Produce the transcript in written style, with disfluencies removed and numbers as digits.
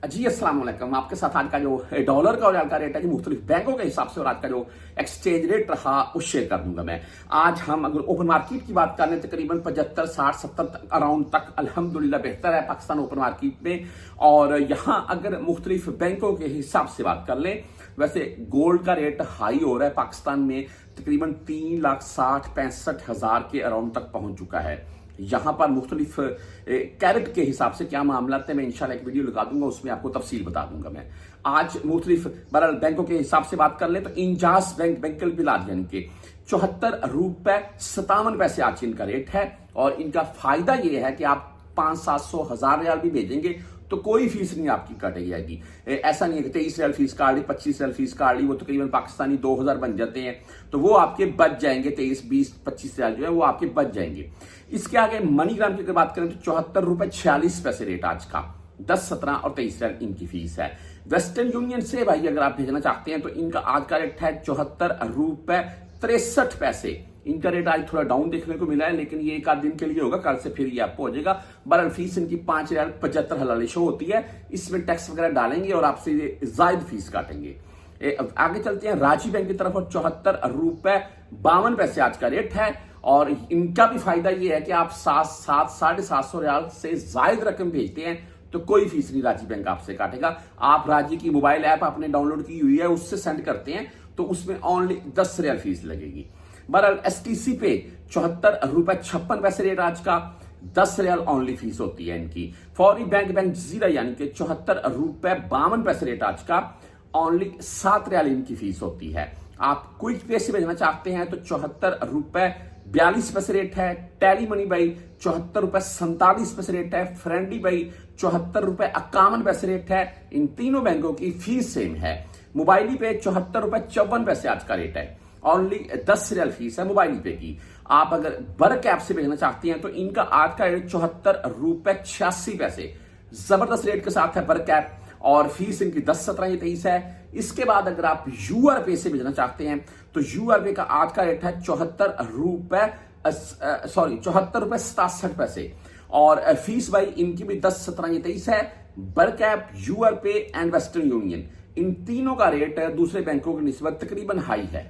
जी अस्सलाम वालेकुम। आपके साथ आज का जो डॉलर का और रियाल का रेट है कि मुख्तलिफ बैंकों के हिसाब से और आज का जो एक्सचेंज रेट रहा वो शेयर कर दूंगा मैं। आज हम अगर ओपन मार्केट की बात कर लें तकरीबन 75, 60, 70 अराउंड तक अल्हम्दुलिल्लाह बेहतर है पाकिस्तान ओपन मार्केट में। और यहाँ अगर मुख्तलिफ बैंकों के हिसाब से बात कर लें, वैसे गोल्ड का रेट हाई हो रहा है पाकिस्तान में, तकरीबन 3,60,65,000 के अराउंड तक पहुंच चुका है। यहाँ पर मुख्तलिफ कैरेट के हिसाब से क्या मामला है मैं इंशाल्लाह एक वीडियो लगा दूंगा, उसमें आपको तफसील बता दूंगा मैं। आज मुख्तलिफ बहरहाल बैंकों के हिसाब से बात कर ले तो इंजाज बैंक बैंकल बिलाद यानी कि 74 रुपए 57 पैसे आज इनका रेट है। और इनका फायदा यह है कि आप 500, 700, 1000 रियाल भी भेजेंगे तो कोई फीस नहीं आपकी कटी जाएगी। ऐसा नहीं है कि 23 रियाल फीस काट ली, 25 रियाल फीस काट ली, वो तकरीबन पाकिस्तानी 2000 बन जाते हैं, तो वो आपके बच जाएंगे। 23, 20, 25 रियाल जो है वो आपके बच जाएंगे। इसके आगे मनीग्राम की अगर बात करें तो 74 रुपए 46 पैसे रेट आज का, 10, 17 और 23 रियाल इनकी फीस है। वेस्टर्न यूनियन से भाई अगर आप भेजना चाहते हैं तो इनका आज का रेट है 74 रुपए 63 पैसे। इनका रेट आज थोड़ा डाउन देखने को मिला है, लेकिन ये एक आध दिन के लिए होगा, कल से फिर ये आपको हो जाएगा। बहरहाल फीस इनकी 5 रियाल 75 हलाली शो होती है। इसमें टैक्स वगैरह डालेंगे और आपसे ये जायद फीस काटेंगे। आगे चलते हैं राजी बैंक की तरफ और 74 रुपए 52 पैसे आज का रेट है। और इनका भी फायदा ये है कि आप 700, 750 रियाल से जायद रकम भेजते हैं तो कोई फीस नहीं राजी बैंक आपसे काटेगा। आप राजी की मोबाइल ऐप आपने डाउनलोड की हुई है, उससे सेंड करते हैं तो उसमें ओनली 10 रियाल फीस लगेगी। बहरहाल एसटीसी पे 74 रुपए 56 पैसे रेट आज का, 10 रियाल ओनली फीस होती है इनकी। फौरी बैंक जजीरा यानी कि 74 रुपए 52 पैसे रेट आज का, ओनली 7 रियाल इनकी फीस होती है। आप क्विक पे से भेजना चाहते हैं तो 74 रुपए 42 पैसे रेट है। टैली मनी भाई 74 रुपए 47 पैसे रेट है। फ्रेंडली भाई 74 रुपए 51 पैसे रेट है। इन तीनों बैंकों की फीस सेम है। मोबाइली पे 74 रुपए 54 पैसे आज का रेट है, ओनली 10 रियाल फीस है मोबाइल पे की। आप अगर बर्क ऐप से भेजना चाहते हैं तो इनका आज का रेट 74 रुपए 86 पैसे, जबरदस्त रेट के साथ है बर्क ऐप। और फीस इनकी 10, 17, 23 है। इसके बाद अगर आप यूआर पे से भेजना चाहते हैं तो यूआर पे का आज का रेट है 74 रुपए 67 पैसे। और फीस भाई इनकी भी 10, 17, 23 है। बर्क ऐप, यूआर पे एंड वेस्टर्न यूनियन, इन तीनों का रेट दूसरे बैंकों की निस्बत तकरीबन हाई है।